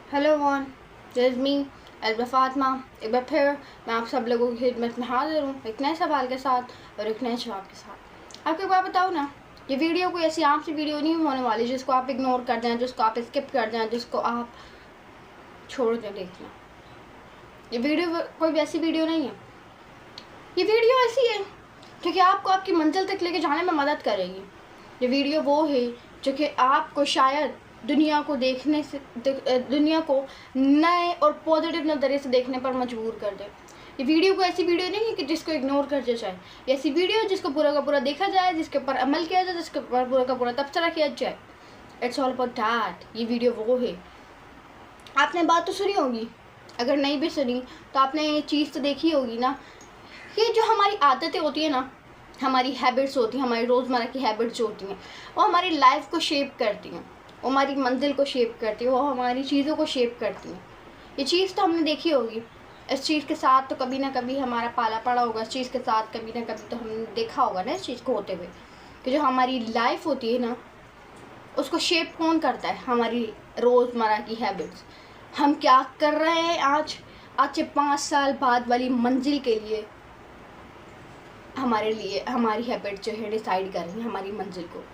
Hello one, this me Elba Fatima. एक बार फिर मैं आप सब लोगों की खिदमत में हाजिर हूँ एक नए सवाल के साथ और एक नए जवाब के साथ। आपको एक बात बताऊँ ना, ये वीडियो कोई ऐसी आम सी वीडियो नहीं होने वाली जिसको आप इग्नोर कर दें, जिसको आप स्किप कर दें, जिसको आप छोड़ दें देखना। ये वीडियो कोई वैसी वीडियो नहीं है। ये वीडियो ऐसी है जो कि आपको आपकी मंजिल तक लेके जाने में मदद करेगी। ये वीडियो वो है जो कि आपको शायद दुनिया को देखने से दुनिया को नए और पॉजिटिव नज़रिए से देखने पर मजबूर कर दे। ये वीडियो को ऐसी वीडियो नहीं है कि जिसको इग्नोर कर दिया जाए। ये ऐसी वीडियो है जिसको पूरा का पूरा देखा जाए, जिसके ऊपर अमल किया जाए, जिसके ऊपर पूरा का पूरा तबसरा किया जाए। It's all about that. ये वीडियो वो है। आपने बात तो सुनी होगी, अगर नहीं भी सुनी तो आपने ये चीज़ तो देखी होगी ना, कि जो हमारी आदतें होती है ना, हमारी हैबिट्स होती हैं, हमारी रोज़मर्रा की हैबिट्स जो होती हैं, वो हमारी लाइफ को शेप करती हैं, वो हमारी मंजिल को शेप करती है, वो हमारी चीज़ों को शेप करती हैं। ये चीज़ तो हमने देखी होगी। इस चीज़ के साथ तो कभी ना कभी हमारा पाला पड़ा होगा। इस चीज़ के साथ कभी ना कभी तो हमने देखा होगा ना इस चीज़ को होते हुए, कि जो हमारी लाइफ होती है ना, उसको शेप कौन करता है? हमारी रोज़मर्रा की हैबिट्स। हम क्या कर रहे हैं आज से 5 साल बाद वाली मंजिल के लिए, हमारे लिए हमारी हैबिट जो है डिसाइड कर रही है हमारी मंजिल को।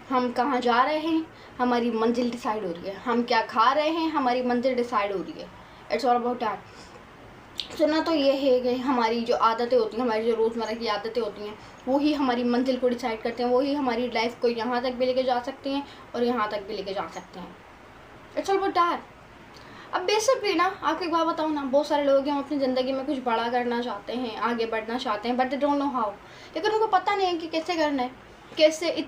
हम कहाँ जा रहे हैं, हमारी मंजिल डिसाइड हो रही है। हम क्या खा रहे हैं, हमारी मंजिल डिसाइड हो रही है। It's all about that. सुना तो ये है कि हमारी जो आदतें होती हैं, हमारी जो रोज़मर्रा की आदतें होती हैं, वो ही हमारी मंजिल को डिसाइड करते हैं। वो ही हमारी लाइफ को यहाँ तक भी लेके जा सकती हैं और यहाँ तक भी लेके जा सकते हैं। It's all about that. अब बेसिकली ना, आपको एक बात बताऊँ ना, बहुत सारे लोग हैं हम अपनी ज़िंदगी में कुछ बड़ा करना चाहते हैं, आगे बढ़ना चाहते हैं, but they don't know how. लेकिन उनको पता नहीं है कि कैसे करना है, कैसे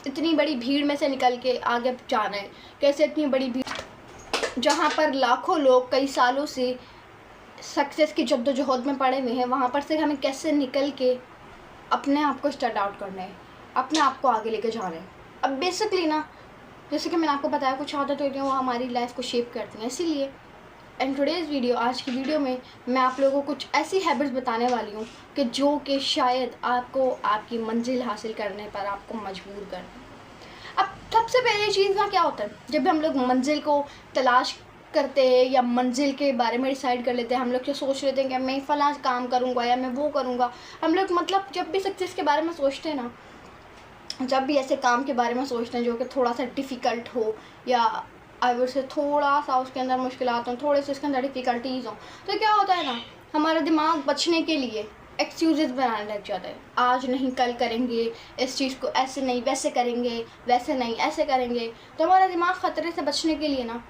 इतनी बड़ी भीड़ में से निकल के आगे जाना है, कैसे इतनी बड़ी भीड़ जहाँ पर लाखों लोग कई सालों से सक्सेस की जद्दोजहद में पड़े हुए हैं, वहाँ पर से हमें कैसे निकल के अपने आप को स्टार्ट आउट करना है, अपने आप को आगे लेके जाना है। अब बेसिकली ना, जैसे कि मैंने आपको बताया, कुछ आदतें होती हैं वो हमारी लाइफ को शेप करती हैं। इसीलिए इन टुडेज़ वीडियो, आज की वीडियो में मैं आप लोगों को कुछ ऐसी हैबिट्स बताने वाली हूँ कि जो कि शायद आपको आपकी मंजिल हासिल करने पर आपको मजबूर कर दें। अब सबसे पहले चीज़ ना क्या होता है, जब भी हम लोग मंजिल को तलाश करते हैं या मंजिल के बारे में डिसाइड कर लेते हैं, हम लोग जो सोच लेते हैं कि मैं फ़लाँ काम करूँगा या मैं वो करूँगा। हम लोग मतलब जब भी सक्सेस के बारे में सोचते हैं ना, जब भी ऐसे काम के बारे में सोचते हैं जो कि थोड़ा सा डिफ़िकल्ट हो या अगर से थोड़ा सा उसके अंदर मुश्किलात हों, थोड़े से उसके अंदर डिफ़िकल्टीज़ हों, तो क्या होता है ना, हमारा दिमाग बचने के लिए एक्सक्यूज़ेस बनाने लग जाता है। आज नहीं कल करेंगे, इस चीज़ को ऐसे नहीं वैसे करेंगे, वैसे नहीं ऐसे करेंगे। तो हमारा दिमाग ख़तरे से बचने के लिए ना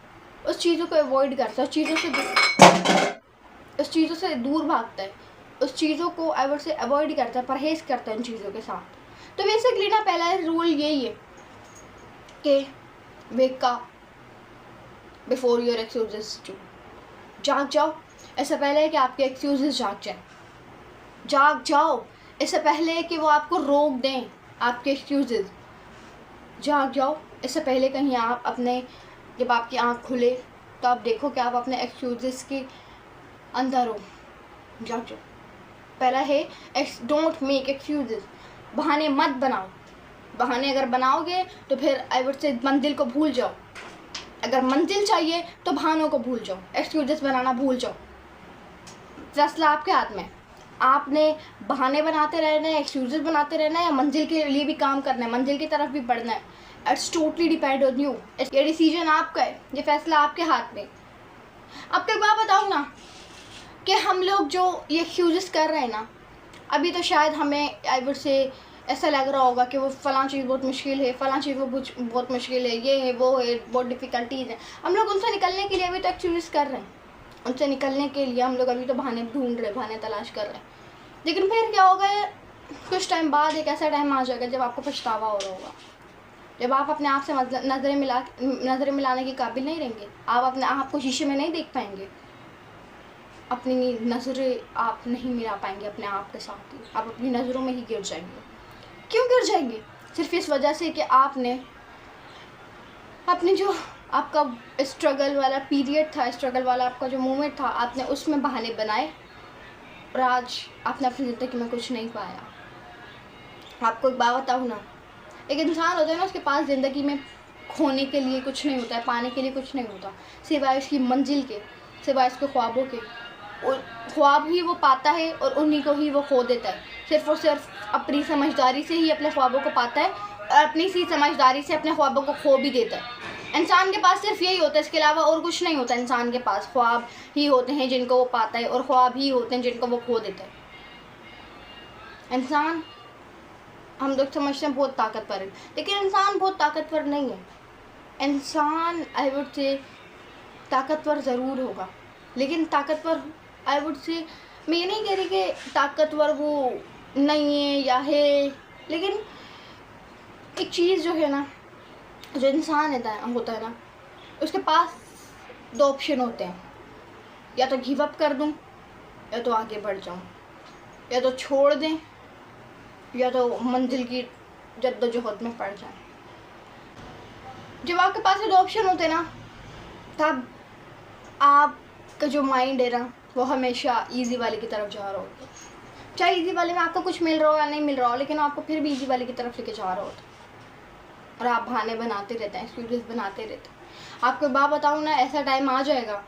उस चीज़ों को अवॉइड करता है, उस चीज़ों से दूर भागता है, उस चीज़ों को एवर से अवॉइड करता है, परहेज़ करता है उन चीज़ों के साथ। तो बेसिकली ना पहला रूल यही है कि wake up before your excuses too. जाग जाओ इससे पहले कि आपके एक्सक्यूजेस जाग जाओ इससे पहले कि वो आपको रोक दें आपके एक्सक्यूजेस। जाग जाओ इससे पहले कहीं आप अपने, जब आपकी आँख खुले तो आप देखो कि आप अपने एक्सक्यूजेस के अंदर हो। जाग जाओ। पहला है डोंट मेक एक्सक्यूजेस। बहाने मत बनाओ। बहाने अगर बनाओगे तो फिर आई वुड से मंजिल को भूल जाओ। अगर मंजिल चाहिए तो बहानों को भूल जाओ, एक्सक्यूजेस बनाना भूल जाओ। फैसला आपके हाथ में। आपने बहाने बनाते रहना है, एक्सक्यूजेस बनाते रहना है, या मंजिल के लिए भी काम करना है, मंजिल की तरफ भी बढ़ना है। It's totally depend on you. ये डिसीजन आपका है, ये फैसला आपके हाथ में। अब एक बात बताऊँ ना, कि हम लोग जो ये एक्सक्यूजेस कर रहे हैं ना, अभी तो शायद हमें आई वुड से ऐसा लग रहा होगा कि वो फ़लाँ चीज़ बहुत मुश्किल है, फ़लाँ चीज़ वो बहुत मुश्किल है, ये है वो है, बहुत डिफ़िकल्टीज़ है। हम लोग उनसे निकलने के लिए अभी तो एक्सक्यूज़ कर रहे हैं, उनसे निकलने के लिए हम लोग अभी तो बहाने ढूंढ रहे हैं, बहाने तलाश कर रहे हैं। लेकिन फिर क्या होगा, कुछ टाइम बाद एक ऐसा टाइम आ जाएगा जब आपको पछतावा हो रहा होगा, जब आप अपने आप से नज़रें मिलाने के काबिल नहीं रहेंगे। आप अपने आप को शीशे में नहीं देख पाएंगे, अपनी नज़रें आप नहीं मिला पाएंगे अपने आप के साथ ही। आप अपनी नज़रों में ही गिर जाएंगे। क्यों गिर जाएंगे? सिर्फ इस वजह से कि आपने अपने जो आपका स्ट्रगल वाला पीरियड था, स्ट्रगल वाला आपका जो मोमेंट था, आपने उसमें बहाने बनाए और आज आपने अपनी ज़िंदगी में कुछ नहीं पाया। आपको एक बात बताऊँ ना, एक इंसान होता है ना, उसके पास ज़िंदगी में खोने के लिए कुछ नहीं होता है, पाने के लिए कुछ नहीं होता, सिवाय उसकी मंजिल के, सिवाय उसके ख्वाबों के। और ख्वाब ही वो पाता है और उन्हीं को ही वो खो देता है। सिर्फ़ और सिर्फ अपनी समझदारी से ही अपने ख्वाबों को पाता है और अपनी सी समझदारी से अपने ख्वाबों को खो भी देता है। इंसान के पास सिर्फ यही होता है, इसके अलावा और कुछ नहीं होता। इंसान के पास ख्वाब ही होते हैं जिनको वो पाता है और ख्वाब ही होते हैं जिनको वो खो देता है। इंसान, हम लोग समझते हैं बहुत ताकतवर है, लेकिन इंसान बहुत ताकतवर नहीं है। इंसान आई वुड से ताकतवर ज़रूर होगा, लेकिन ताकतवर आई वुड से, मैं ये नहीं कह रही कि ताकतवर वो नहीं है या है, लेकिन एक चीज़ जो है ना, जो इंसान होता है ना, उसके पास दो ऑप्शन होते हैं, या तो गिव अप कर दूं या तो आगे बढ़ जाऊं, या तो छोड़ दें या तो मंजिल की जद्दोजहद में पड़ जाएं। जब आपके पास ये दो ऑप्शन होते हैं ना, तब आपका जो माइंड है ना, वो हमेशा इजी वाले की तरफ जा रहा होता है। चाहे इजी वाले में आपको कुछ मिल रहा हो या नहीं मिल रहा हो, लेकिन आपको फिर भी इजी वाले की तरफ लेके जा रहा होता है और आप बहाने बनाते रहते हैं, एक्सक्यूजेस बनाते रहते हैं। आपको बात बताऊँ ना, ऐसा टाइम आ जाएगा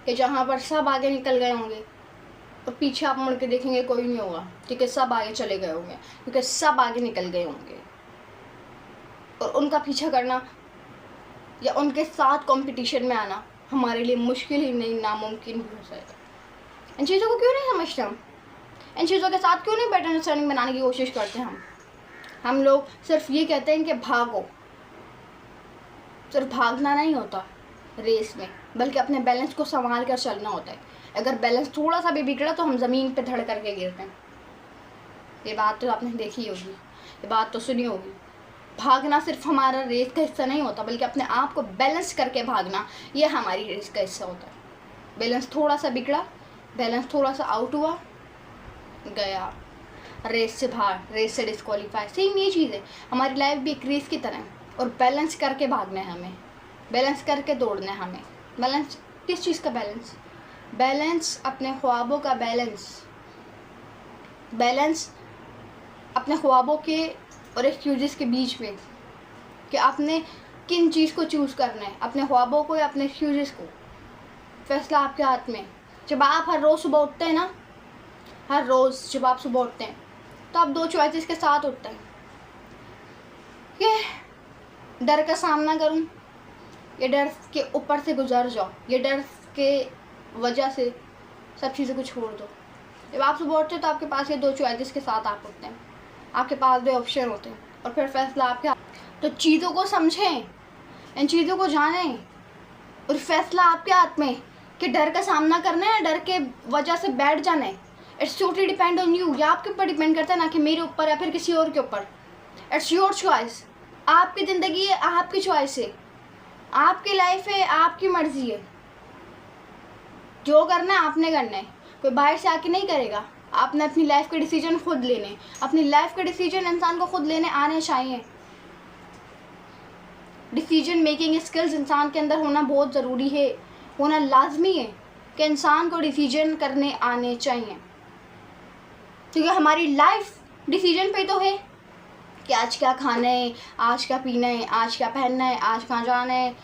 कि जहाँ पर सब आगे निकल गए होंगे और पीछे आप मुड़ के देखेंगे कोई नहीं होगा, क्योंकि सब आगे चले गए होंगे, क्योंकि सब आगे निकल गए होंगे। और उनका पीछा करना या उनके साथ कंपटीशन में आना हमारे लिए मुश्किल ही नहीं, नामुमकिन भी हो जाएगा। इन चीज़ों को क्यों नहीं समझते हम? इन चीज़ों के साथ क्यों नहीं बेटर अंडरस्टैंडिंग बनाने की कोशिश करते हैं हम लोग सिर्फ ये कहते हैं कि भागो। सिर्फ भागना नहीं होता रेस में, बल्कि अपने बैलेंस को संभाल कर चलना होता है। अगर बैलेंस थोड़ा सा भी बिगड़ा तो हम ज़मीन पे धड़ करके गिरते हैं। ये बात तो आपने देखी होगी, ये बात तो सुनी होगी। भागना सिर्फ हमारा रेस का हिस्सा नहीं होता, बल्कि अपने आप को बैलेंस करके भागना, ये हमारी रेस का हिस्सा होता है। बैलेंस थोड़ा सा बिगड़ा, बैलेंस थोड़ा सा आउट हुआ, गया रेस से बाहर, रेस से डिस्क्वालीफाई। सेम ये चीज़ है, हमारी लाइफ भी एक रेस की तरह है और बैलेंस करके भागना है हमें, बैलेंस करके दौड़ना है हमें। बैलेंस किस चीज़ का बैलेंस? बैलेंस अपने ख्वाबों का बैलेंस, बैलेंस अपने ख्वाबों के और एक्सक्यूजेस के बीच में, कि आपने किन चीज़ को चूज़ करना है, अपने ख्वाबों को या अपने एक्सक्यूजेस को। फैसला आपके हाथ में। जब आप हर रोज़ सुबह उठते हैं ना, हर रोज़ जब आप सुबह उठते हैं तो आप दो चॉइसेस के साथ उठते हैं कि डर का सामना करूं, ये डर के ऊपर से गुजर जाओ, ये डर के वजह से सब चीज़ों को छोड़ दो। जब आप सुबह उठते हैं तो आपके पास ये दो चॉइसेस के साथ आप उठते हैं, आपके पास दो ऑप्शन होते हैं और फिर फैसला आपके। तो चीज़ों को समझें, इन चीज़ों को जानें और फैसला आपके हाथ में कि डर का सामना करना है, डर के वजह से बैठ जाना है। It's totally depend on you. या आपके ऊपर डिपेंड करता है, ना कि मेरे ऊपर या फिर किसी और के ऊपर। It's your choice. आपकी ज़िंदगी है, आपकी चॉइस है, आपकी लाइफ है, आपकी मर्जी है। जो करना है आपने करना है, कोई बाहर से आके नहीं करेगा। आपने अपनी लाइफ के डिसीजन खुद लेने, अपनी लाइफ के डिसीजन इंसान को खुद लेने आने चाहिए। डिसीजन मेकिंग स्किल्स इंसान के अंदर होना बहुत ज़रूरी है, होना लाजमी है कि इंसान को डिसीजन करने आने चाहिए, क्योंकि हमारी लाइफ डिसीजन पे तो है कि आज क्या खाना है, आज क्या पीना है, आज क्या पहनना है, आज कहाँ जाना है,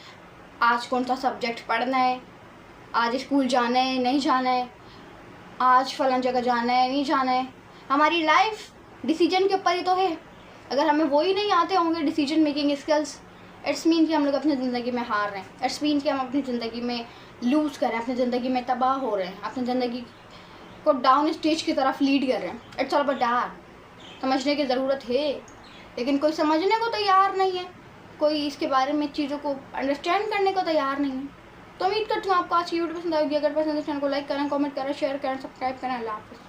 आज कौन सा सब्जेक्ट पढ़ना है, आज स्कूल जाना है नहीं जाना है, आज फलां जगह जाना है नहीं जाना है। हमारी लाइफ डिसीजन के ऊपर ही तो है। अगर हमें वो ही नहीं आते होंगे decision making skills, it's mean कि हम लोग अपनी ज़िंदगी में हार रहे हैं। इट्स मीन कि हम अपनी ज़िंदगी में लूज़ कर रहे हैं, अपनी ज़िंदगी में तबाह हो रहे हैं, अपनी ज़िंदगी को डाउन स्टेज की तरफ लीड कर रहे हैं। It's all about that. समझने की ज़रूरत है, लेकिन कोई समझने को तैयार नहीं है, कोई इसके बारे में चीज़ों को अंडरस्टैंड करने को तैयार नहीं है। तो उम्मीद करती हूँ आपको आज की वीडियो पसंद आएगी। अगर पसंद है चैनल को लाइक करें, कमेंट करें, शेयर करें, सब्सक्राइब करें। अल्लाह हाफ़िज़।